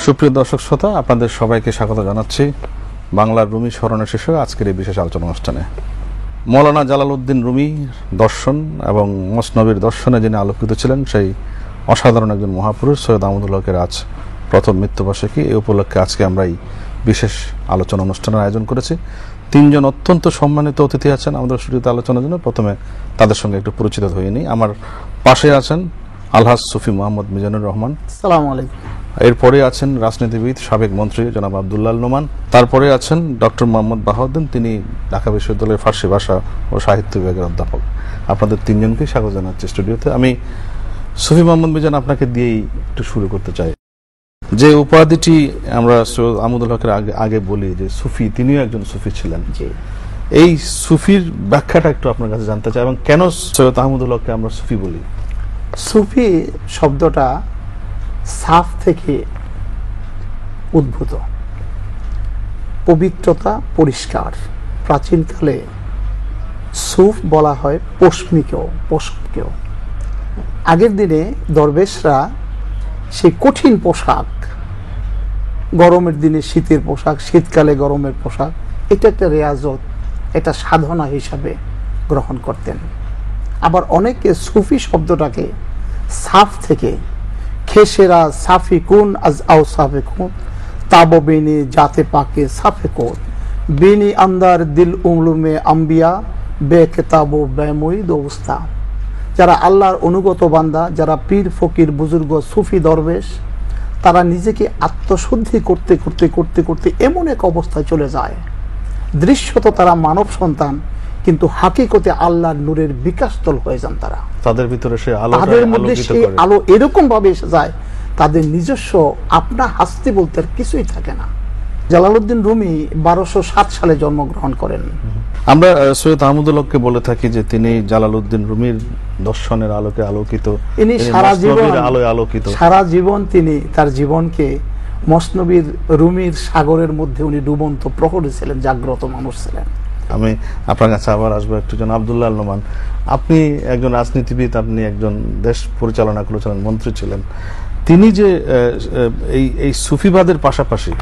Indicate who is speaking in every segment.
Speaker 1: সুপ্রিয় দর্শক শ্রোতা, আপনাদের সবাইকে স্বাগত জানাচ্ছি বাংলার রুমি স্মরণে শীর্ষক আজকের এই বিশেষ আলোচনা অনুষ্ঠানে। মৌলানা জালালউদ্দিন রুমি দর্শন এবং মসনবির দর্শনে যিনি আলোকিত ছিলেন, সেই অসাধারণ একজন মহাপুরুষ সৈয়দ আহমদুল হকের আজ প্রথম মৃত্যুবার্ষিকী। এই উপলক্ষে আজকে আমরা এই বিশেষ আলোচনা অনুষ্ঠানের আয়োজন করেছি। তিনজন অত্যন্ত সম্মানিত অতিথি আছেন আমাদের স্টুডিওতে আলোচনার জন্য। প্রথমে তাদের সঙ্গে একটু পরিচিত হয়ে নিই। আমার পাশে আছেন আলহাজ সুফি মোহাম্মদ মিজানুর রহমান।
Speaker 2: আসসালামু আলাইকুম।
Speaker 1: এরপরে আছেন রাজনীতিবিদ, সাবেক মন্ত্রী জনাব আব্দুল্লাহ আল নোমান। তারপরে আছেন ডক্টর মোহাম্মদ বাহাউদ্দিন, তিনি ঢাকা বিশ্ববিদ্যালয়ের ফার্সি ভাষা ও সাহিত্য বিভাগের অধ্যাপক। আপনাদের তিনজনকেই স্বাগত জানাচ্ছি স্টুডিওতে। আমি সুফি মোহাম্মদ মিজান আপনাকে দিয়েই একটু শুরু করতে চাই। যে উপাধিটি আমরা সৈয়দ আহমদুল হকের আগে বলি যে সুফি, তিনিও একজন সুফি ছিলেন। এই সুফির ব্যাখ্যাটা একটু আপনার কাছে জানতে চাই, এবং কেন সৈয়দ আহমদুল হককে আমরা সুফি বলি?
Speaker 2: সুফি শব্দটা সাফ থেকে উদ্ভূত, পবিত্রতা, পরিষ্কার। প্রাচীনকালে সুফ বলা হয় পোশাককেও। আগের দিনে দরবেশরা সেই কঠিন পোশাক, গরমের দিনে শীতের পোশাক, শীতকালে গরমের পোশাক, এটা একটা রেয়াজত, এটা সাধনা হিসাবে গ্রহণ করতেন। আবার অনেকে সুফি শব্দটাকে সাফ থেকে, খেসেরা সাফি কুন আজ আও সাফে কুন তাবো বেনি জাতে পাকে সাফে কোন বেনি আন্দার দিল উমলুমে আম্বিয়া বে কেতাবো বেমুইদ অবস্থা। যারা আল্লাহর অনুগত বান্দা, যারা পীর ফকির বুজুর্গ সুফি দরবেশ, তারা নিজেকে আত্মশুদ্ধি করতে করতে করতে করতে এমন এক অবস্থায় চলে যায়, দৃশ্যত তারা মানব সন্তান, কিন্তু হাকিকতে আল্লাহর নূরের বিকাশতল হয়ে যান। তারা তাদের ভিতরে সে আলো, তাদের মধ্যে সেই আলো এরকম ভাবে এসে যায়, তাদের নিজস্ব আপনা হাস্তি বলতে আর কিছুই থাকে না। জালালউদ্দিন রুমি 1207 সালে জন্মগ্রহণ করেন।
Speaker 1: আমরা সৈয়দ আহমদুল হককে বলে থাকি যে তিনি জালালউদ্দিন রুমির দর্শনের আলোকে আলোকিত।
Speaker 2: তিনি সারা জীবন তিনি তার জীবনকে মসনবির রুমির সাগরের মধ্যে উনি ডুবন্ত প্রহরী ছিলেন, জাগ্রত মানুষ ছিলেন। আমি আপনার কাছে আবার আসবো একটু। জন আব্দুল্লাহ আল নোমান, আপনি একজন রাজনীতিবিদ, আপনি একজন দেশ পরিচালনা করেছিলেন, মন্ত্রী ছিলেন। তিনি যে এই সুফিবাদের পাশাপাশি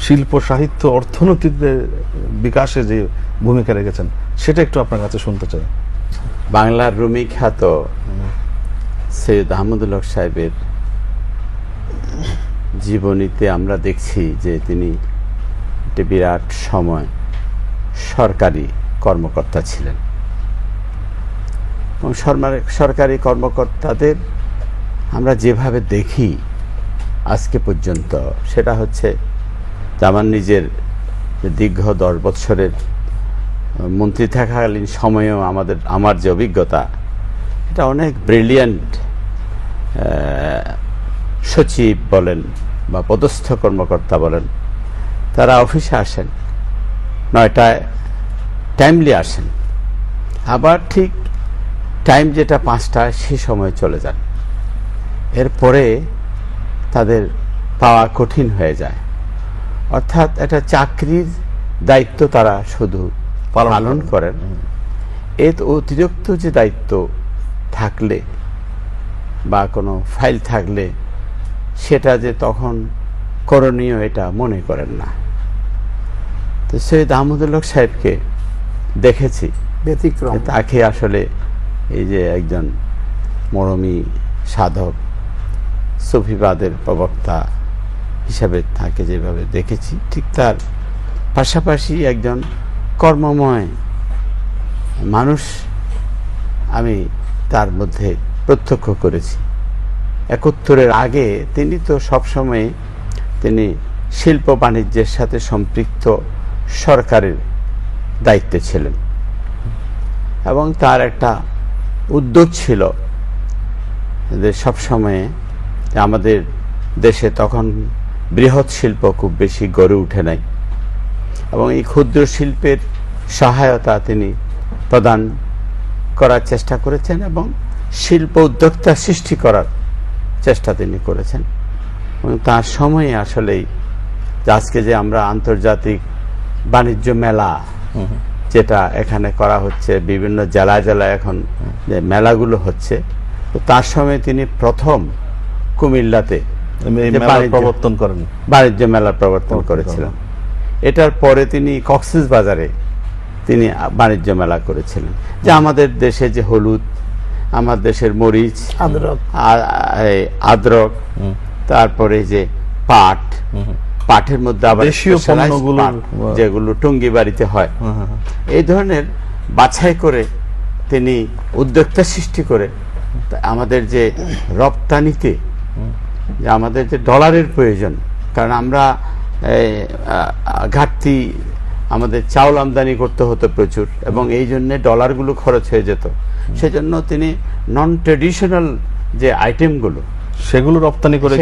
Speaker 2: শিল্প, সাহিত্য, অর্থনীতিতে বিকাশে যে ভূমিকা রেখেছেন, সেটা একটু আপনার কাছে শুনতে চাই।
Speaker 3: বাংলার রুমি খ্যাত সৈয়দ আহমদুল হক সাহেবের জীবনীতে আমরা দেখছি যে তিনি একটি বিরাট সময় সরকারি কর্মকর্তা ছিলেন, এবং সরকারি কর্মকর্তাদের আমরা যেভাবে দেখি আজকে পর্যন্ত, সেটা হচ্ছে আমার নিজের দীর্ঘ 10 বছরের মন্ত্রী থাকাকালীন সময়েও আমার যে অভিজ্ঞতা, এটা অনেক ব্রিলিয়ান্ট সচিব বলেন বা পদস্থ কর্মকর্তা বলেন, তারা অফিসে আসেন 9টায়, টাইমলি আসেন, আবার ঠিক টাইম যেটা 5টায় সে সময় চলে যান। এরপরে তাদের পাওয়া কঠিন হয়ে যায়। অর্থাৎ একটা চাকরির দায়িত্ব তারা শুধু পালন করেন, এর অতিরিক্ত যে দায়িত্ব থাকলে বা কোনো ফাইল থাকলে সেটা যে তখন করণীয় এটা মনে করেন না। তো সৈয়দ আহমদুল হক সাহেবকে দেখেছি ব্যতিক্রম, তাকে আসলে এই যে একজন মরমী সাধক, সুফিবাদের প্রবক্তা হিসাবে তাকে যেভাবে দেখেছি, ঠিক তার পাশাপাশি একজন কর্মময় মানুষ আমি তার মধ্যে প্রত্যক্ষ করেছি। 71-এর আগে তিনি তো সবসময় তিনি শিল্প বাণিজ্যের সাথে সম্পৃক্ত সরকারের দায়িত্বে ছিলেন, এবং তার একটা উদ্যোগ ছিল যে সবসময়ে আমাদের দেশে তখন বৃহৎ শিল্প খুব বেশি গড়ে উঠে নাই, এবং এই ক্ষুদ্র শিল্পের সহায়তা তিনি প্রদান করার চেষ্টা করেছেন, এবং শিল্প উদ্যোক্তা সৃষ্টি করার চেষ্টা তিনি করেছেন। এবং তার সময়ে আসলেই আজকে যে আমরা আন্তর্জাতিক বাণিজ্য মেলা যেটা এখানে করা হচ্ছে, বিভিন্ন জেলায় জেলায় এখন যে মেলাগুলো হচ্ছে, তো তার সময় তিনি প্রথম কুমিল্লাতে
Speaker 1: এই
Speaker 3: যে
Speaker 1: মেলার প্রবর্তন করেন,
Speaker 3: বাণিজ্য মেলার প্রবর্তন করেছিলেন। এটার পরে তিনি কক্সবাজারে তিনি বাণিজ্য মেলা করেছিলেন, যে আমাদের দেশে যে হলুদ, আমার দেশের মরিচ,
Speaker 2: আদরক,
Speaker 3: আদরক, তারপরে যে পাট, পাটের মধ্যে আবার
Speaker 1: দেশীয় পণ্যগুলো
Speaker 3: যেগুলো টঙ্গী বাড়িতে হয়, এই ধরনের বাছাই করে তিনি উদ্যোক্তা সৃষ্টি করে আমাদের যে রপ্তানিতে, যে আমাদের যে ডলারের প্রয়োজন, কারণ আমরা ঘাটতি, আমাদের চাউল আমদানি করতে হতো প্রচুর, এবং এই জন্য ডলারগুলো খরচ হয়ে যেত। সেজন্য তিনি নন ট্রেডিশনাল যে আইটেমগুলো
Speaker 1: সেগুলো রপ্তানি করে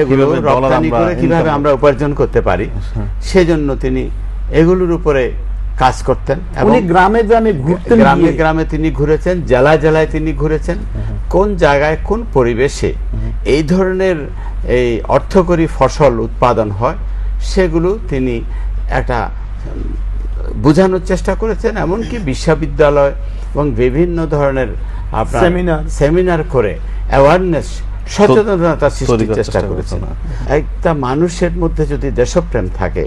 Speaker 3: কিভাবে আমরা উপার্জন করতে পারি, সেজন্য তিনি এগুলোর উপরে কাজ করতেন। এবং
Speaker 2: গ্রামে গ্রামে ঘুরতেন,
Speaker 3: গ্রামে গ্রামে তিনি ঘুরেছেন, জেলায় জেলায় তিনি ঘুরেছেন, কোন জায়গায় কোন পরিবেশে এই ধরনের এই অর্থকরী ফসল উৎপাদন হয় সেগুলো তিনি একটা বোঝানোর চেষ্টা করেছেন। এমনকি বিশ্ববিদ্যালয় এবং বিভিন্ন ধরনের আপনার সেমিনার করে অ্যাওয়ারনেস, সচেতনতা সৃষ্টির চেষ্টা করেছেন। একটা মানুষের মধ্যে যদি দেশপ্রেম থাকে,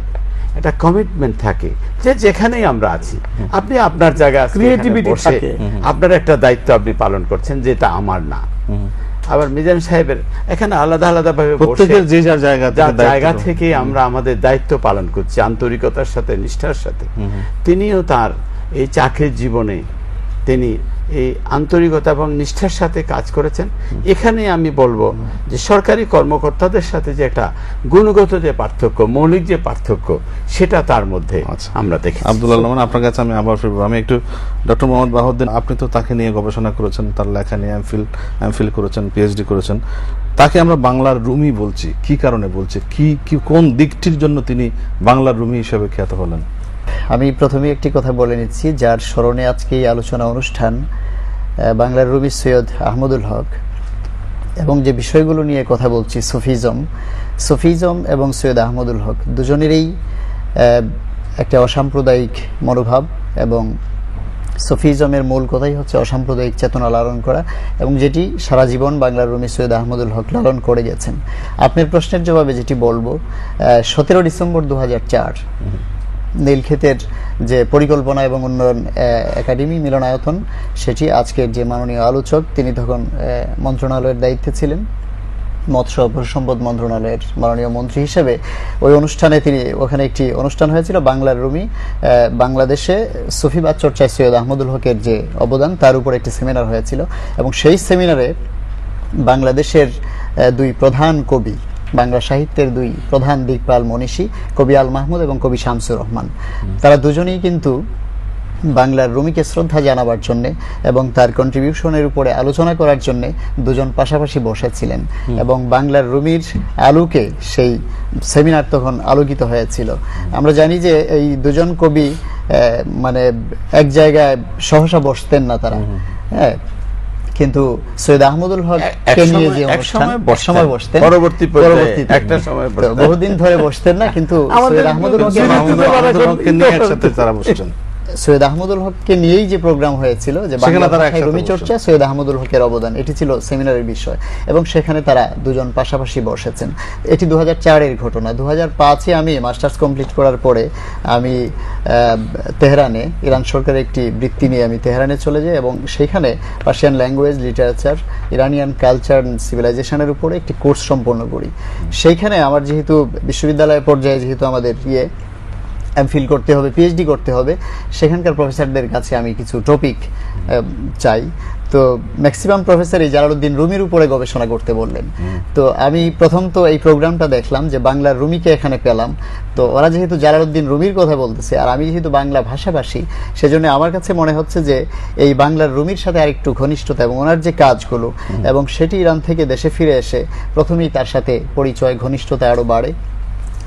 Speaker 3: একটা কমিটমেন্ট থাকে, যে যেখানেই আমরা আছি, আপনি আপনার জায়গায় ক্রিয়েটিভিটি থাকে, আপনার একটা দায়িত্ব আপনি পালন করছেন, যেটা আমার না। আবার মিজান সাহেবের এখানে আলাদা আলাদা ভাবে
Speaker 1: যে যার
Speaker 3: জায়গা থেকে আমরা আমাদের দায়িত্ব পালন করছি আন্তরিকতার সাথে, নিষ্ঠার সাথে। তিনিও তার এই চাকরির জীবনে তিনি এই আন্তরিকতা এবং নিষ্ঠার সাথে কাজ করেছেন। এখানে আমি বলবো যে সরকারি কর্মকর্তাদের সাথে যে একটা গুণগত যে পার্থক্য, মৌলিক যে পার্থক্য, সেটা তার মধ্যে আমরা দেখি।
Speaker 1: আব্দুল্লাহ রহমান, আপনার কাছে আমি আবার ফিরবো। আমি একটু ডক্টর মোহাম্মদ বাহাউদ্দিন, আপনি তো তাকে নিয়ে গবেষণা করেছেন, তার লেখা নিয়ে এমফিল করেছেন, পিএইচডি করেছেন। তাকে আমরা বাংলার রুমি বলছি, কি কারণে বলছি, কি কোন দিকটির জন্য তিনি বাংলার রুমি হিসেবে খ্যাত হলেন?
Speaker 4: আমি প্রথমে একটি কথা বলে নিচ্ছি, যার স্মরণে আজকে এই আলোচনা অনুষ্ঠান, বাংলার রুমি সৈয়দ আহমদুল হক, এবং যে বিষয়গুলো নিয়ে কথা বলছি, সুফিজম এবং সৈয়দ আহমদুল হক দুজনেরই একটা অসাম্প্রদায়িক মনোভাব, এবং সুফিজমের মূল কথাই হচ্ছে অসাম্প্রদায়িক চেতনা লালন করা, এবং যেটি সারা জীবন বাংলার রুমি সৈয়দ আহমদুল হক লালন করে গেছেন। আপনার প্রশ্নের জবাবে যেটি বলবো, 17 ডিসেম্বর 2004 নীলক্ষেতের যে পরিকল্পনা এবং উন্নয়ন একাডেমি মিলনায়তন, সেটি আজকের যে মাননীয় আলোচক, তিনি তখন মন্ত্রণালয়ের দায়িত্বে ছিলেন, মৎস্য ও পশু সম্পদ মন্ত্রণালয়ের মাননীয় মন্ত্রী হিসেবে। ওই অনুষ্ঠানে ওখানে একটি অনুষ্ঠান হয়েছিল, বাংলার রুমি বাংলাদেশে সুফিবাদ চর্চায় সৈয়দ আহমদুল হকের যে অবদান, তার উপর একটি সেমিনার হয়েছিল। এবং সেই সেমিনারে বাংলাদেশের দুই প্রধান কবি, বাংলা সাহিত্যের দুই প্রধান দিকপাল মনীষী, কবি আল মাহমুদ এবং কবি শামসুর রহমান, তারা দুজনেই কিন্তু বাংলার রুমিকে শ্রদ্ধা জানাবার জন্যে এবং তার কন্ট্রিবিউশনের উপরে আলোচনা করার জন্যে দুজন পাশাপাশি বসেছিলেন, এবং বাংলার রুমির আলোকে সেই সেমিনার তখন আলোকিত হয়েছিল। আমরা জানি যে এই দুজন কবি মানে এক জায়গায় সহসা বসতেন না তারা, হ্যাঁ, কিন্তু সৈয়দ আহমদুল হক নিয়ে যে অনুষ্ঠান, সময় বসতেন, বহুদিন ধরে বসতেন না, কিন্তু সৈয়দ আহমদুল হককে নিয়ে একসাথে তারা বসছেন। সৈয়দ আহমদুল হককে নিয়েই যে প্রোগ্রাম হয়েছিল, যে রুমি চর্চা, সৈয়দ আহমদুল হকের অবদান, এটি ছিল সেমিনারের বিষয়, এবং সেখানে তারা দুজন পাশাপাশি বসেছেন। এটি 2004-এর ঘটনা। 2005-এ আমি মাস্টার্স কমপ্লিট করার পরে আমি তেহরানে, ইরান সরকারের একটি বৃত্তি নিয়ে আমি তেহরানে চলে যাই, এবং সেখানে Persian language, literature, Iranian culture and সিভিলাইজেশনের উপরে একটি কোর্স সম্পন্ন করি। সেইখানে আমার যেহেতু বিশ্ববিদ্যালয় পর্যায়ে যেহেতু আমাদের এমফিল করতে হবে, পিএইচডি করতে হবে, সেখানকার প্রফেসরদের কাছে আমি কিছু টপিক চাই। তো ম্যাক্সিমাম প্রফেসর এই জালালউদ্দিন রুমির উপরে গবেষণা করতে বললেন। তো আমি প্রথম তো এই প্রোগ্রামটা দেখলাম, যে বাংলার রুমিকে এখানে পেলাম। তো ওরা যেহেতু জালালউদ্দিন রুমির কথা বলতেছে, আর আমি যেহেতু বাংলা ভাষাভাষী, সেজন্য আমার কাছে মনে হচ্ছে যে এই বাংলার রুমির সাথে আরেকটু ঘনিষ্ঠতা এবং ওনার যে কাজগুলো, এবং সেটি ইরান থেকে দেশে ফিরে এসে প্রথমেই তার সাথে পরিচয়, ঘনিষ্ঠতা আরও বাড়ে,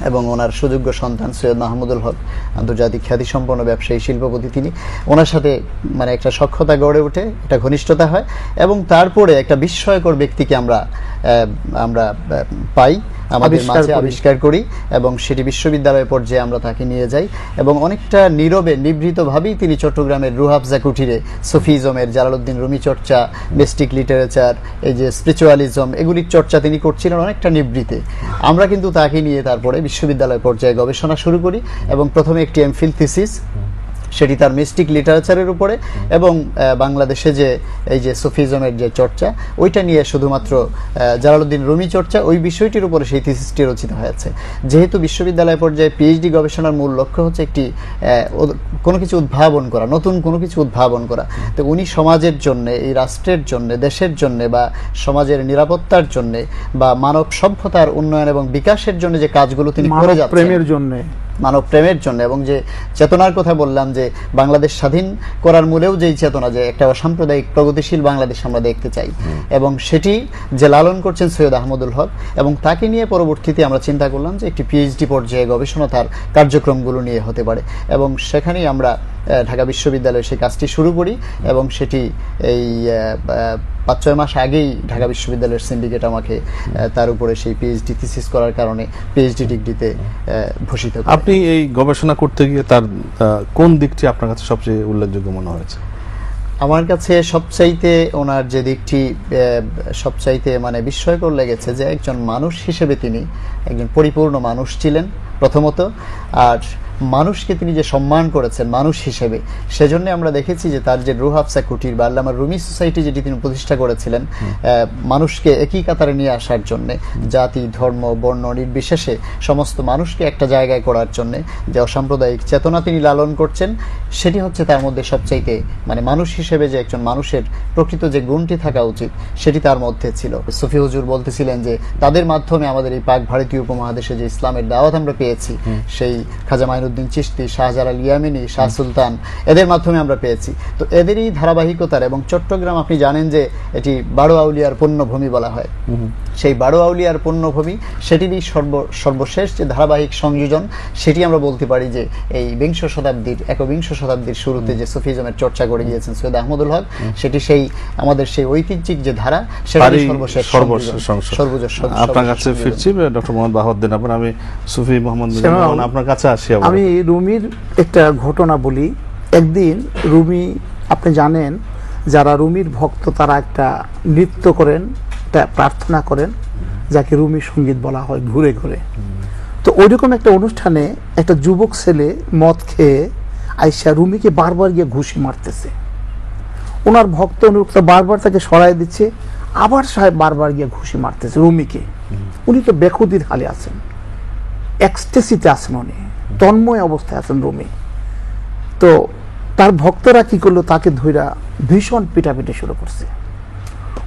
Speaker 4: এবং ওনার সুযোগ্য সন্তান সৈয়দ মাহমুদুল হক, আন্তর্জাতিক খ্যাতিসম্পন্ন ব্যবসায়ী, শিল্পপতি তিনি, ওনার সাথে মানে একটা সখ্যতা গড়ে ওঠে, একটা ঘনিষ্ঠতা হয়, এবং তারপরে একটা বিস্ময়কর ব্যক্তিকে আমরা পাই, আমাদের
Speaker 2: আবিষ্কার
Speaker 4: মাঝে
Speaker 2: করি।
Speaker 4: আবিষ্কার করি এবং সেটি বিশ্ববিদ্যালয় পর্যায়ে আমরা তাকে নিয়ে যাই এবং অনেকটা নীরবে নিভৃতভাবেই তিনি চট্টগ্রামের রুহ আফজা কুঠিরে সুফিজমের, জালালউদ্দিন রুমি চর্চা, বেস্টিক লিটারেচার, এই যে স্পিরিচুয়ালিজম, এগুলির চর্চা তিনি করছিলেন অনেকটা নিবৃতে। আমরা কিন্তু তাকে নিয়ে তারপরে বিশ্ববিদ্যালয় পর্যায়ে গবেষণা শুরু করি এবং প্রথমে একটি এমফিল থিসিস, সেটি তার মিস্টিক লিটারেচারের উপরে এবং বাংলাদেশে যে এই যে সুফিজমের যে চর্চা, ওইটা নিয়ে শুধুমাত্র জালালউদ্দিন রুমি চর্চা, ওই বিষয়টির উপরে সেই থিসিসটি রচিত হয়েছে। যেহেতু বিশ্ববিদ্যালয় পর্যায়ে পিএইচডি গবেষণার মূল লক্ষ্য হচ্ছে একটি কোনো কিছু উদ্ভাবন করা, নতুন কোনো কিছু উদ্ভাবন করা, তো উনি সমাজের জন্য, এই রাষ্ট্রের জন্য, দেশের জন্য বা সমাজের নিরাপত্তার জন্য বা মানব সভ্যতার উন্নয়ন এবং বিকাশের জন্য যে কাজগুলো তিনি করে যাচ্ছেন,
Speaker 2: প্রেমের জন্য,
Speaker 4: মানব প্রেমের জন্য, এবং যে চেতনার কথা বললাম যে বাংলাদেশ স্বাধীন করার মূলেও যেই চেতনা, যে একটা অসাম্প্রদায়িক প্রগতিশীল বাংলাদেশ আমরা দেখতে চাই, এবং সেটি যে লালন করছেন সৈয়দ আহমদুল হক, এবং তাকে নিয়ে পরবর্তীতে আমরা চিন্তা করলাম যে একটি পিএইচডি পর্যায়ে গবেষণা তার কার্যক্রমগুলো নিয়ে হতে পারে, এবং সেখানেই আমরা ঢাকা বিশ্ববিদ্যালয়ে সেই কাজটি শুরু করি এবং সেটি এই 5-6 মাস আগেই ঢাকা বিশ্ববিদ্যালয়ের সিন্ডিকেট আমাকে তার উপরে সেই পিএইচডি থিসিস করার কারণে পিএইচডি ডিগ্রিতে ভূষিত করে।
Speaker 1: আপনি এই গবেষণা করতে গিয়ে তার কোন দিকটি আপনার কাছে সবচেয়ে উল্লেখযোগ্য মনে হয়েছে?
Speaker 4: আমার কাছে সবচাইতে ওনার যে দিকটি সবচাইতে মানে বিস্ময়কর লেগেছে যে একজন মানুষ হিসেবে তিনি একজন পরিপূর্ণ মানুষ ছিলেন প্রথমত, আর মানুষকে তিনি যে সম্মান করেছেন মানুষ হিসেবে, সেজন্য আমরা দেখেছি যে তার যে রুহ আফজা কুটির বা আল্লামা রুমি সোসাইটি যেটি তিনি প্রতিষ্ঠা করেছিলেন মানুষকে একই কাতারে নিয়ে আসার জন্য, জাতি ধর্ম বর্ণ নির্বিশেষে সমস্ত মানুষকে একটা জায়গায় করার জন্য যে অসাম্প্রদায়িক চেতনা তিনি লালন করছেন, সেটি হচ্ছে তার মধ্যে সবচাইতে মানে মানুষ হিসেবে যে একজন মানুষের প্রকৃত যে গুণটি থাকা উচিত সেটি তার মধ্যে ছিল। সুফি হুজুর বলতেছিলেন যে তাদের মাধ্যমে আমাদের এই পাক ভারতীয় উপমহাদেশে যে ইসলামের দাওয়াত আমরা পেয়েছি, সেই খাজা মাইনুদ্দিন চিশতি, শাহজালাল ইয়ামিনী, শাহ সুলতান, এদের মাধ্যমে আমরা পেয়েছি। তো এদেরই ধারাবাহিকতার, এবং চট্টগ্রাম আপনি জানেন যে এটি বারো আউলিয়ার পুণ্যভূমি বলা হয়, সেই বারো আউলিয়ার পুণ্যভূমি সেটিরই সর্বশেষ যে ধারাবাহিক সংযোজন, সেটি আমরা বলতে পারি যে এই একবিংশ শতাব্দীর শুরুতে যে সুফিজমের চর্চা করে গিয়েছেন সৈয়দ আহমদুল হক, সেটি সেই আমাদের সেই ঐতিহ্যিক যে ধারা, সেটাই সর্বশেষ।
Speaker 1: আপনার কাছে ফিরছি ডক্টর মোহাম্মদ বাহাউদ্দিন, আমি সুফি মোহাম্মদ আপনার কাছে আসি।
Speaker 2: আমি রুমির একটা ঘটনা বলি। একদিন রুমি, আপনি জানেন যারা রুমির ভক্ত তারা একটা নৃত্য করেন, একটা প্রার্থনা করেন, যাকে রুমি সঙ্গীত বলা হয়, ঘুরে ঘুরে। তো ওইরকম একটা অনুষ্ঠানে একটা যুবক ছেলে মদ খেয়ে আইসা রুমিকে বারবার গিয়ে ঘুষি মারতেছে। ওনার ভক্ত অনুরক্ত বারবার তাকে সরাই দিচ্ছে, আবার সাহেব বারবার গিয়ে ঘুষি মারতেছে রুমিকে। উনি তো বেখুদির হালে আছেন, এক্সটেসিতে আছেন, উনি তন্ময় অবস্থায় আছেন রুমি। তো তার ভক্তরা কি করলো, তাকে ধইরা ভীষণ পিটাপিটি শুরু করছে।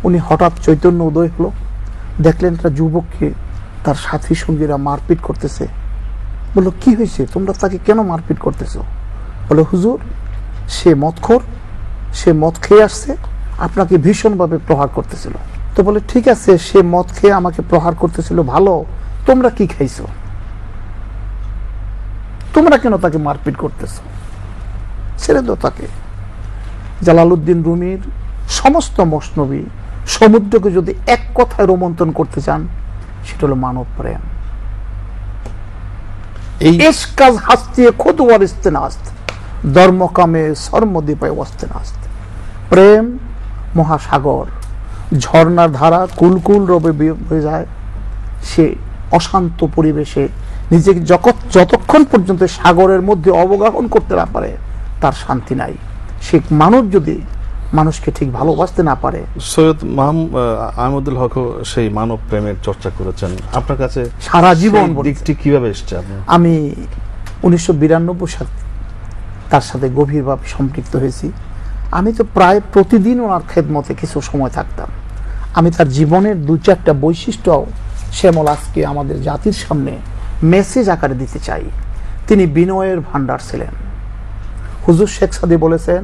Speaker 2: উনি হঠাৎ চৈতন্য উদয় হলো, দেখলেন একটা যুবককে তার সাথী সঙ্গীরা মারপিট করতেছে। বললো কি হয়েছে, তোমরা তাকে কেন মারপিট করতেছো? বলে হুজুর, সে মদখোর, সে মদ খেয়ে আসছে, আপনাকে ভীষণভাবে প্রহার করতেছিল। তো বলে ঠিক আছে, সে মদ খেয়ে আমাকে প্রহার করতেছিল, ভালো, তোমরা কি খাইছো? তোমরা কেন তাকে মারপিট করতেছো? ছেড়ে দাও তাকে। জালালউদ্দিন রুমির সমস্ত মসনবী সমুদ্রকে যদি এক কথায় রোমন্থন করতে চান, সেটা হলো মানব প্রেম। ইশকাজ হাস্তিয়ে খুদ ওয়ারিস্তেনাস্ত, ধর্মকামে সর্মদ্বীপে ওয়াস্তেনাস্ত। প্রেম মহাসাগর, ঝর্ণার ধারা কুলকুল রবে বয়ে যায়। সে অশান্ত পরিবেশে নিজেকে যতক্ষণ পর্যন্ত সাগরের মধ্যে অবগাহন করতে না পারে, তার শান্তি নাই। সে মানুষ যদি মানুষকে ঠিক ভালোবাসতে না পারে।
Speaker 1: সৈয়দ আহমদুল হক সেই মানব প্রেমের চর্চা করেছেন, আপনার কাছে
Speaker 2: সারা জীবন
Speaker 1: দিকটি কিভাবে এসছে?
Speaker 2: আমি 1992 সালে তার সাথে গভীরভাবে সম্পৃক্ত হয়েছি। আমি তো প্রায় প্রতিদিন ওনার খেদমতে কিছু সময় থাকতাম। আমি তার জীবনের 2-4টা বৈশিষ্ট্য শ্যামল আজকে আমাদের জাতির সামনে মেসেজ আকারে দিতে চাই। তিনি বিনয়ের ভান্ডার ছিলেন। হুজুর শেখ সাদী বলেছেন,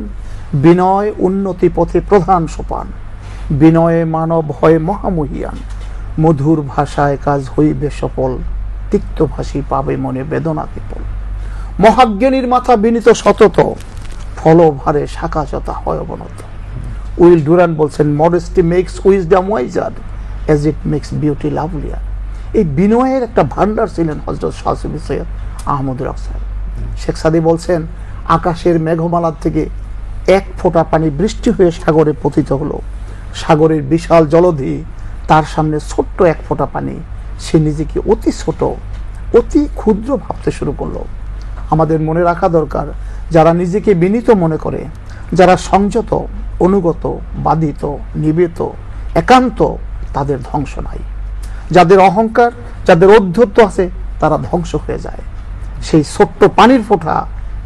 Speaker 2: বিনয় উন্নতি পথে প্রধান সোপান, বিনয়ে মানব হয় মহামহিয়ান, মধুর ভাষায় কাজ হইবে সফল, তিক্তভাষী পাবে মনে বেদনা কেবল। মহাজ্ঞানীর মাথা বিনীত সতত, ফলভারে শাখা চতা হয় অবনত। উইল ডুরান বলছেন, modesty makes wisdom wiser, as it makes beauty lovelier. এই বিনয়ের একটা ভান্ডার ছিলেন হযরত শাহ সুফি সৈয়দ আহমদুল হক সাহেব। শেখ সাদী বলছেন, আকাশের মেঘমালার থেকে এক ফোঁটা পানি বৃষ্টি হয়ে সাগরে পতিত হলো। সাগরের বিশাল জলধি, তার সামনে ছোট্ট এক ফোঁটা পানি। সে নিজেকে অতি ছোট, অতি ক্ষুদ্র ভাবতে শুরু করলো। আমাদের মনে রাখা দরকার, যারা নিজেকে বিনীত মনে করে, যারা সংযত, অনুগত, বাধিত, নিবেত, একান্ত, তাদের ধ্বংস নাই। যাদের অহংকার, যাদের ঔদ্ধত্য আছে, তারা ধ্বংস হয়ে যায়। সেই ছোট্ট পানির ফোঁটা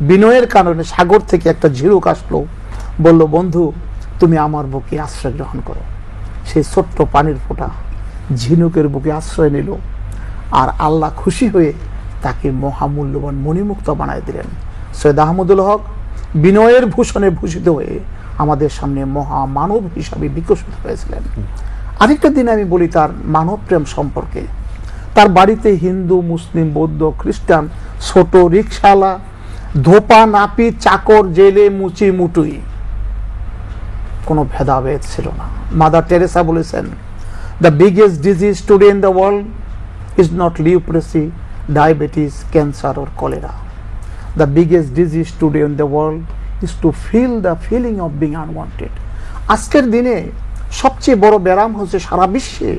Speaker 2: বিনয়ের কারণে সাগর থেকে একটা ঝিনুক আসলো, বলল, বন্ধু তুমি আমার বুকে আশ্রয় গ্রহণ করো। সেই ছোট্ট পানির ফোঁটা ঝিনুকের বুকে আশ্রয় নিল, আর আল্লাহ খুশি হয়ে তাকে মহামূল্যবান মণিমুক্তা বানায় দিলেন। সৈয়দ আহমদুল হক বিনয়ের ভূষণে ভূষিত হয়ে আমাদের সামনে মহামানব হিসাবে বিকশিত হয়েছিলেন। আরেকটা দিন আমি বলি তার মানব প্রেম সম্পর্কে। তার বাড়িতে হিন্দু, মুসলিম, বৌদ্ধ, খ্রিস্টান, ছোট, রিকশাওয়ালা, ধোপা, নাপি, চাকর, জেলে, মুচি, মুটুই, কোনো ভেদাভেদ ছিল না। মাদার টেরেসা বলেছেন, the biggest disease today in the world is not leprosy, diabetes, cancer or cholera. The biggest disease today in the world is to feel the feeling of being unwanted. আজকের দিনে সবচেয়ে বড় ব্যারাম হচ্ছে সারা বিশ্বে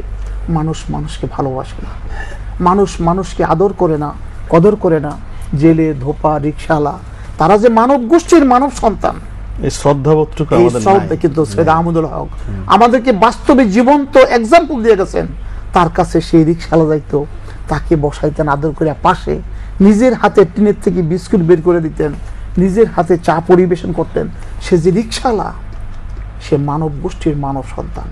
Speaker 2: মানুষ মানুষকে ভালোবাসে না, মানুষ মানুষকে আদর করে না, কদর করে না। জেলে, ধোপা, রিকশাওয়ালা, তারা যে মানব গোষ্ঠীর মানব সন্তান,
Speaker 1: এই শ্রদ্ধাবোধটুকু
Speaker 2: এই
Speaker 1: আমাদের
Speaker 2: শ্রদ্ধা
Speaker 1: নাই।
Speaker 2: কিন্তু সৈয়দ আহমদুল হক আমাদেরকে বাস্তবে জীবন্ত এক্সাম্পল দিয়ে গেছেন। তার কাছে সেই রিকশাওয়ালা যাইতো, তাকে বসাইতেন আদর করে পাশে, নিজের হাতে টিনের থেকে বিস্কুট বের করে দিতেন, নিজের হাতে চা পরিবেশন করতেন। সে যে রিকশাওয়ালা, সে মানব গোষ্ঠীর মানব সন্তান।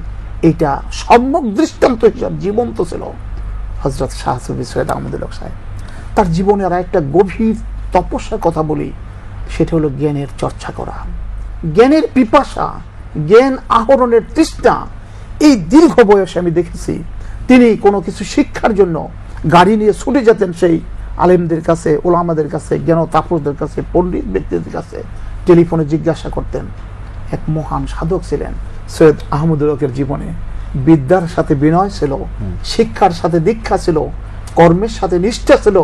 Speaker 2: এইটা সম্যক দৃষ্টান্ত হিসাবে জীবন্ত ছিল হযরত শাহ সুফি সৈয়দ আহমদুল হক সাহেব। তার জীবনে আর একটা গভীর তপস্যার কথা বলি, সেটা হলো জ্ঞানের চর্চা করা, জ্ঞানের পিপাসা, জ্ঞান আহরণের তৃষ্ণা। এই দীর্ঘ বয়সে আমি দেখেছি তিনি কোনো কিছু শিক্ষার জন্য গাড়ি নিয়ে ছুটে যেতেন সেই আলেমদের কাছে, ওলামাদের কাছে, জ্ঞান তাপসদের কাছে, পণ্ডিত ব্যক্তিদের কাছে, টেলিফোনে জিজ্ঞাসা করতেন। এক মহান সাধক ছিলেন সৈয়দ আহমদুল হকের জীবনে। বিদ্যার সাথে বিনয় ছিল, শিক্ষার সাথে দীক্ষা ছিল, কর্মের সাথে নিষ্ঠা ছিল।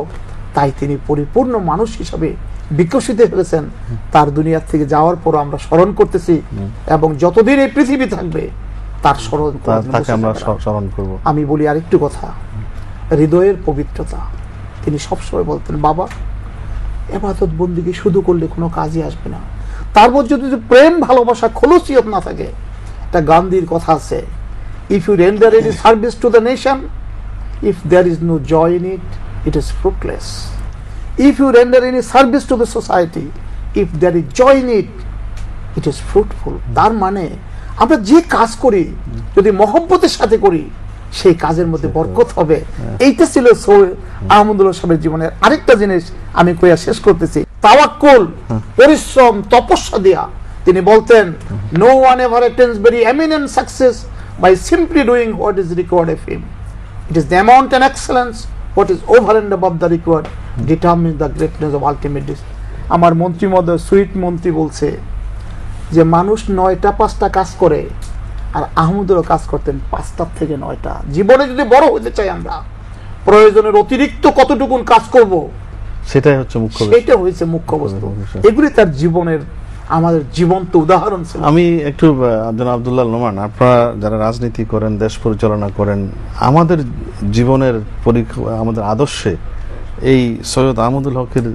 Speaker 2: তাই তিনি পরিপূর্ণ মানুষ হিসাবে বিকশিত হয়েছেন। তার দুনিয়ার থেকে যাওয়ার পর আমরা স্মরণ করতেছি, এবং যতদিন এই পৃথিবী থাকবে তার স্মরণ
Speaker 1: তাকে আমরা স্মরণ করব।
Speaker 2: আমি বলি আরেকটু কথা, হৃদয়ের পবিত্রতা। তিনি সবসময় বলতেন, বাবা ইবাদত বন্দেগী শুধু করলে কোনো কাজই আসবে না, তার মধ্যে যদি প্রেম, ভালোবাসা, খলুসিয়ত না থাকে। একটা গান্ধীর কথা আছে, if you render any service to the nation, if there is no joy in it, it is fruitless. If you render any service to the society, if there is joy in it, it is fruitful. তার মানে আমরা যে কাজ করি যদি মহব্বতের সাথে করি, সেই কাজের মধ্যে বরকত হবে। এইটা ছিল আহমদুল হক সাহেবের জীবনের আরেকটা জিনিস। আমি কইয়া শেষ করতেছি, তাওয়াক্কুল, পরিশ্রম, তপস্যা দিয়া। তিনি বলতেন, no one ever attains very eminent success by simply doing what is required of him. It is the amount and excellence what is over and above the required determine the greatness of ultimate. আমার মন্ত্রী মহোদয়, sweet মন্ত্রী, বলছে যে মানুষ 9টা 5টা কাজ করে, আর আহমদুল কাজ করতেন 5টার থেকে 9টা। জীবনে যদি বড় হতে চাই আমরা, প্রয়োজনের অতিরিক্ত কতটুকুন কাজ করব,
Speaker 1: সেটাই হচ্ছে মুখ্য বিষয়।
Speaker 2: সেটা হয়েছে মুখ্য বস্তু। এগুলি তার জীবনের আমাদের জীবন্ত উদাহরণ ছিল।
Speaker 1: আমি একটু জনাব আব্দুল্লাহ নোমান, আপনারা যারা রাজনীতি করেন, দেশ পরিচালনা করেন, আমাদের জীবনের আমাদের আদর্শে এই সৈয়দ আহমদুল হকের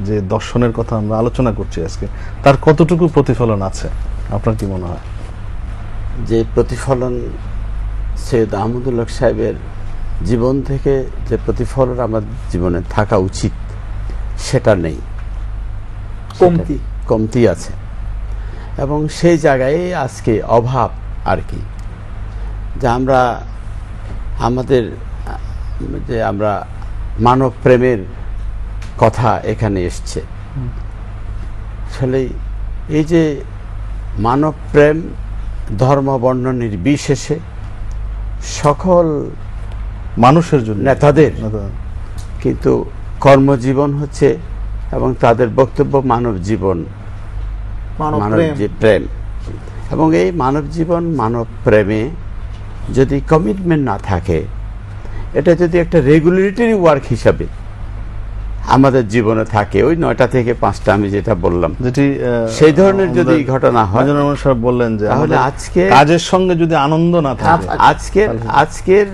Speaker 1: যে দর্শনের কথা আমরা আলোচনা করছি আজকে, তার কতটুকু প্রতিফলন আছে আপনার কি মনে হয়?
Speaker 3: যে প্রতিফলন সৈয়দ আহমদুল হক সাহেবের জীবন থেকে যে প্রতিফলন আমার জীবনে থাকা উচিত, সেটা নেই, কমতি আছে। এবং সেই জায়গায় আজকে অভাব আর কি, যে আমরা আমাদের যে আমরা মানব প্রেমের কথা এখানে এসছে। আসলে এই যে মানব প্রেম ধর্ম বর্ণ নির্বিশেষে সকল
Speaker 1: মানুষের জন্য,
Speaker 3: নেতাদের কিন্তু কর্মজীবন হচ্ছে, এবং তাদের বক্তব্য মানব জীবন, মানব প্রেম। এবং এই মানব জীবন, মানব প্রেমে যদি কমিটমেন্ট না থাকে, এটা যদি একটা রেগুলেটরি ওয়ার্ক হিসাবে আমাদের জীবনে থাকে, ওই 9টা থেকে 5টা আমি যেটা বললাম,
Speaker 1: যেটি
Speaker 3: সেই ধরনের যদি ঘটনা হয়,
Speaker 1: মিজানুর রহমান সাহেব বললেন যে
Speaker 3: তাহলে
Speaker 1: আমাদের
Speaker 3: আজকে
Speaker 1: কাজের সঙ্গে যদি আনন্দ না থাকে,
Speaker 3: আজকের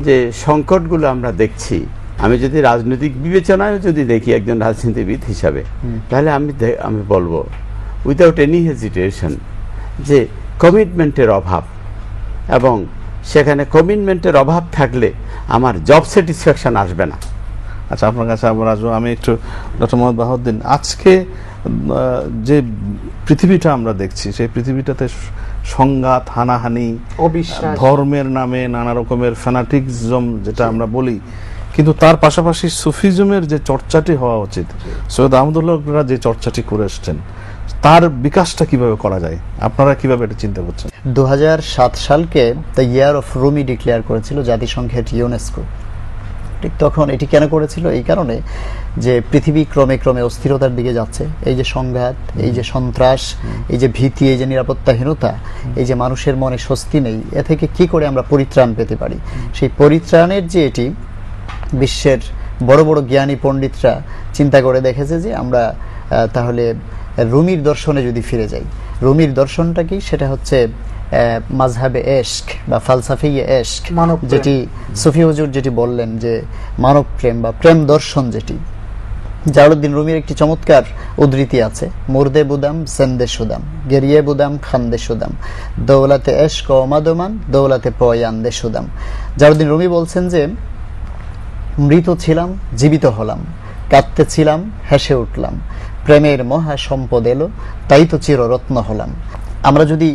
Speaker 3: যে সংকটগুলো আমরা দেখছি, আমি যদি রাজনৈতিক বিবেচনায় যদি দেখি একজন রাজনীতিবিদ হিসাবে, তাহলে আমি বলবো উইদাউট এনি হেজিটেশন যে কমিটমেন্টের অভাব, এবং সেখানে কমিটমেন্টের অভাব থাকলে আমার জব স্যাটিসফ্যাকশন আসবে না।
Speaker 1: আচ্ছা, আপনার কাছে আবার আসবো। আমি একটু ডক্টর মোহাম্মদ বাহাউদ্দিন, আজকে যে পৃথিবীটা আমরা দেখছি, সেই পৃথিবীটাতে সংঘাত, হানাহানি,
Speaker 2: অবিশ্বাস,
Speaker 1: ধর্মের নামে নানা রকমের ফ্যানাটিকজম যেটা আমরা বলি, কিন্তু তার পাশাপাশি সুফিজমের যে চর্চাটি হওয়া উচিত, সৈয়দ আহমদুল্লাহরা যে চর্চাটি করে এসছেন, তার বিকাশটা কিভাবে করা যায়, আপনারা কিভাবে এটা চিন্তা করছেন?
Speaker 4: 2007 সালকে the year of Rumi declare করেছিল জাতিসংঘের ইউনেস্কো। ঠিক তখন এটি কেন করেছিল? এই কারণে যে পৃথিবী ক্রমে ক্রমে অস্থিরতার দিকে যাচ্ছে, এই যে সংঘাত, এই যে সন্ত্রাস, এই যে ভীতি, এই যে নিরাপত্তাহীনতা, এই যে মানুষের মনে স্বস্তি নেই, এ থেকে কি করে আমরা পরিত্রাণ পেতে পারি, সেই পরিত্রাণের যে এটি বিশ্বের বড় বড় জ্ঞানী পণ্ডিতরা চিন্তা করে দেখেছে যে আমরা তাহলে রুমির দর্শনে যদি ফিরে যাই। রুমির দর্শনটা কি? সেটা হচ্ছে মাযহাবে এশক বা ফালসাফিয়ে এশক, যেটি সুফি হুজুর যেটি বললেন যে মানব প্রেম বা প্রেম দর্শন, যেটি জালালউদ্দিন রুমির একটি চমৎকার উদ্ধৃতি আছে, মুর্দে বুদাম সেন্দে সুদাম, গেরিয়ে বুদাম খান্দে সুদাম, দৌলাতে এশক ওমাদমান দৌলাতে পয়ান্দে সুদাম। জালালউদ্দিন রুমি বলছেন যে মৃত ছিলাম, জীবিত হলাম, কাঁদতে ছিলাম, হেসে উঠলাম, প্রেমের মহা সম্পদ এলো, তাই তো চিররত্ন হলাম। আমরা যদি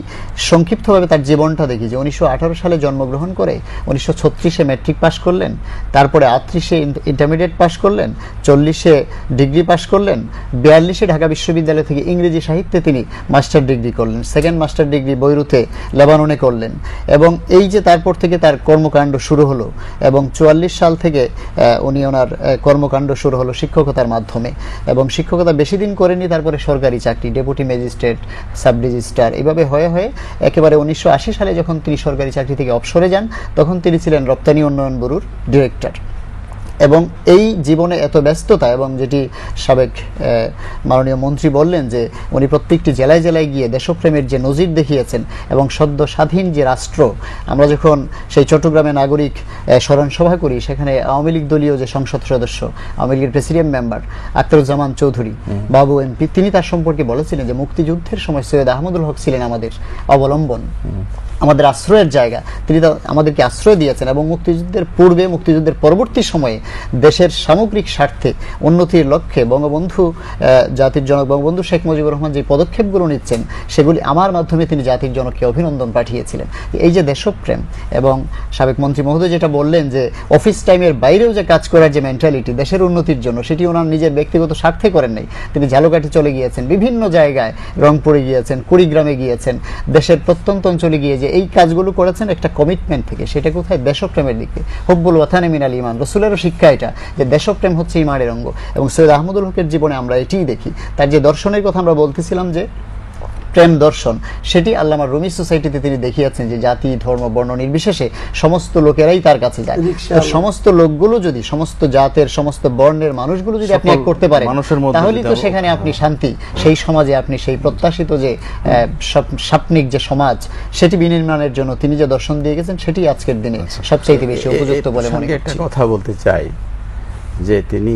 Speaker 4: সংক্ষিপ্তভাবে তার জীবনটা দেখি, যে 1918 সালে জন্মগ্রহণ করে 1936-এ ম্যাট্রিক পাশ করলেন, তারপরে 38-এ ইন্টারমিডিয়েট পাশ করলেন, 40-এ ডিগ্রি পাশ করলেন, 42-এ ঢাকা বিশ্ববিদ্যালয় থেকে ইংরেজি সাহিত্যে তিনি মাস্টার ডিগ্রি করলেন, সেকেন্ড মাস্টার ডিগ্রি বৈরুতে লেবাননে করলেন, এবং এই যে তারপর থেকে তার কর্মকাণ্ড শুরু হলো, এবং 44 সাল থেকে উনি ওনার কর্মকাণ্ড শুরু হলো শিক্ষকতার মাধ্যমে, এবং শিক্ষকতা বেশি দিন করেনি, তারপরে সরকারি চাকরি, ডেপুটি ম্যাজিস্ট্রেট, সাব রেজিস্ট্রার, এইভাবে হয়ে হয়ে একেবারে 1980 সালে যখন তিনি সরকারি চাকরি থেকে অবসরে যান, তখন তিনি ছিলেন রপ্তানি উন্নয়ন ব্যুরোর ডিরেক্টর। এবং এই জীবনে এত ব্যস্ততা, এবং যেটি সাবেক মাননীয় মন্ত্রী বললেন যে উনি প্রত্যেকটি জেলায় জেলায় গিয়ে দেশপ্রেমের যে নজির দেখিয়েছেন, এবং সদ্য স্বাধীন যে রাষ্ট্র, আমরা যখন সেই চট্টগ্রামে নাগরিক স্মরণ সভা করি, সেখানে আওয়ামী লীগ দলীয় যে সংসদ সদস্য, আওয়ামী লীগের প্রেসিডেন্ট মেম্বার আখতারুজ্জামান চৌধুরী বাবু এমপি, তিনি তার সম্পর্কে বলেছিলেন যে মুক্তিযুদ্ধের সময় সৈয়দ আহমদুল হক ছিলেন আমাদের অবলম্বন, আমাদের আশ্রয়ের জায়গা, তিনি তো আমাদেরকে আশ্রয় দিয়েছেন, এবং মুক্তিযুদ্ধের পূর্বে, মুক্তিযুদ্ধের পরবর্তী সময়ে দেশের সামগ্রিক স্বার্থে উন্নতির লক্ষ্যে বঙ্গবন্ধু, জাতির জনক বঙ্গবন্ধু শেখ মুজিবুর রহমান যে পদক্ষেপগুলো নিচ্ছেন, সেগুলি আমার মাধ্যমে তিনি জাতির জনককে অভিনন্দন পাঠিয়েছিলেন। এই যে দেশপ্রেম, এবং সাবেক মন্ত্রী মহোদয় যেটা বললেন যে অফিস টাইমের বাইরেও যে কাজ করার যে মেন্টালিটি দেশের উন্নতির জন্য, সেটি ওনার নিজের ব্যক্তিগত স্বার্থে করেন নাই। তিনি ঝালকাঠি চলে গিয়েছেন, বিভিন্ন জায়গায়, রংপুরে গিয়েছেন, কুড়িগ্রামে গিয়েছেন, দেশের প্রত্যন্ত অঞ্চলে গিয়ে যে এই কাজগুলো করেছেন একটা কমিটমেন্ট থেকে। সেটা কোথায়? দেশপ্রেমের দিকে। হুব্বুল ওয়াতানি মিনাল ঈমান, রাসূলেরও শিক্ষা এটা, যে দেশপ্রেম হচ্ছে ঈমানের অঙ্গ। এবং সৈয়দ আহমদুল হকের জীবনে আমরা এটিই দেখি। তার যে দর্শনের কথা আমরা বলতেছিলাম, যে প্রেম দর্শন, সেটি আল্লামা রুমি সোসাইটিতে তিনি দেখিয়েছেন যে জাতি, ধর্ম, বর্ণ নির্বিশেষে সমস্ত লোকেরাই তার কাছে যায়। সমস্ত লোকগুলো যদি, সমস্ত জাতের, সমস্ত বর্ণের মানুষগুলো যদি আপনি এক করতে পারেন, তাহলেই তো সেখানে আপনি শান্তি, সেই সমাজে আপনি সেই প্রত্যাশিত যে স্বপ্নিক যে সমাজ, সেটি বিনির্মাণের জন্য তিনি যে দর্শন দিয়ে গেছেন, সেটি আজকের দিনে সবচেয়ে বেশি উপযুক্ত বলে মনে করছি।
Speaker 3: একটা কথা বলতে চাই, যে তিনি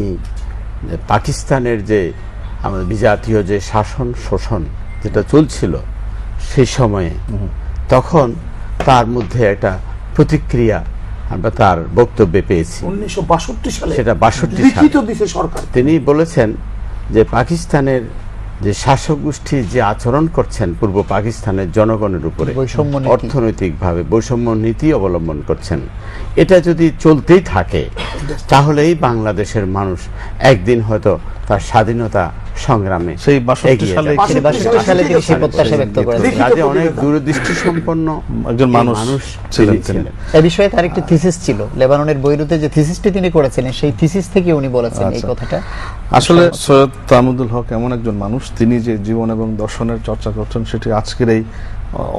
Speaker 3: পাকিস্তানের যে আমাদের বিজাতীয় যে শাসন শোষণ যেটা চলছিল সেই সময়ে, তখন তার মধ্যে একটা প্রতিক্রিয়া আমরা তার বক্তব্যে পেয়েছি
Speaker 2: 1962 সালে,
Speaker 3: সেটা 62
Speaker 2: লিখিত দিছে সরকার।
Speaker 3: তিনি বলেছেন যে পাকিস্তানের যে শাসক গোষ্ঠী যে আচরণ করছেন পূর্ব পাকিস্তানের জনগণের উপরে, অর্থনৈতিকভাবে বৈষম্য নীতি অবলম্বন করছেন, এটা যদি চলতেই থাকে, তাহলেই বাংলাদেশের মানুষ একদিন হয়তো তার স্বাধীনতা সংগ্রামে
Speaker 1: সেই 62 সালে
Speaker 4: তিনি সেই প্রত্যাশা ব্যক্ত করেছেন।
Speaker 3: কাজে অনেক দূরদৃষ্টি সম্পন্ন একজন মানুষ ছিলেন।
Speaker 4: এই বিষয়ে তার একটি থিসিস ছিল, লেবাননের বৈরুতে যে থিসিসটি তিনি করেছিলেন, সেই থিসিস থেকে উনি বলেছেন এই কথাটা।
Speaker 1: আসলে সৈয়দ আহমদুল হক এমন একজন মানুষ, তিনি যে জীবন এবং দর্শনের চর্চা করছেন, সেটি আজকের এই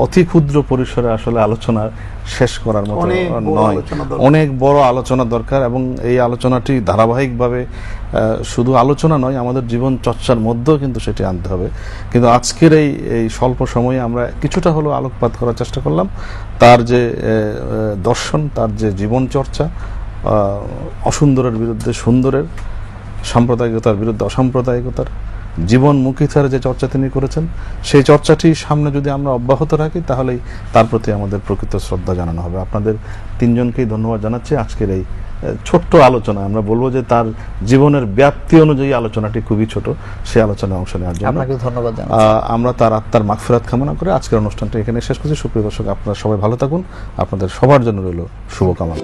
Speaker 1: অতি ক্ষুদ্র পরিসরে আসলে আলোচনা শেষ করার মতো
Speaker 2: অনেক বড়
Speaker 1: নয়,
Speaker 2: আলোচনা দরকার।
Speaker 1: অনেক বড় আলোচনা দরকার এবং এই আলোচনাটি ধারাবাহিকভাবে শুধু আলোচনা নয়, আমাদের জীবন চর্চার মধ্যেও কিন্তু সেটি আনতে হবে। কিন্তু আজকের এই স্বল্প সময়ে আমরা কিছুটা হলেও আলোকপাত করার চেষ্টা করলাম তার যে দর্শন, তার যে জীবন চর্চা, অসুন্দরের বিরুদ্ধে সুন্দরের, সাম্প্রদায়িকতার বিরুদ্ধে অসাম্প্রদায়িকতার, জীবনমুখিতার যে চর্চা তিনি করেছেন, সেই চর্চাটি সামনে যদি আমরা অব্যাহত রাখি তাহলেই তার প্রতি আমাদের প্রকৃত শ্রদ্ধা জানানো হবে। আপনাদের তিনজনকেই ধন্যবাদ জানাচ্ছি আজকের এই ছোট্ট আলোচনা। আমরা বলবো যে তার জীবনের ব্যাপ্তি অনুযায়ী আলোচনাটি খুবই ছোট, সেই আলোচনায় অংশ নেওয়ার জন্য
Speaker 4: আপনাকে ধন্যবাদ জানাচ্ছি।
Speaker 1: আমরা তার আত্মার মাগফিরাত কামনা করে আজকের অনুষ্ঠানটি এখানে শেষ করছি। সুপ্রিয় দর্শক, আপনারা সবাই ভালো থাকুন, আপনাদের সবার জন্য রইল শুভকামনা।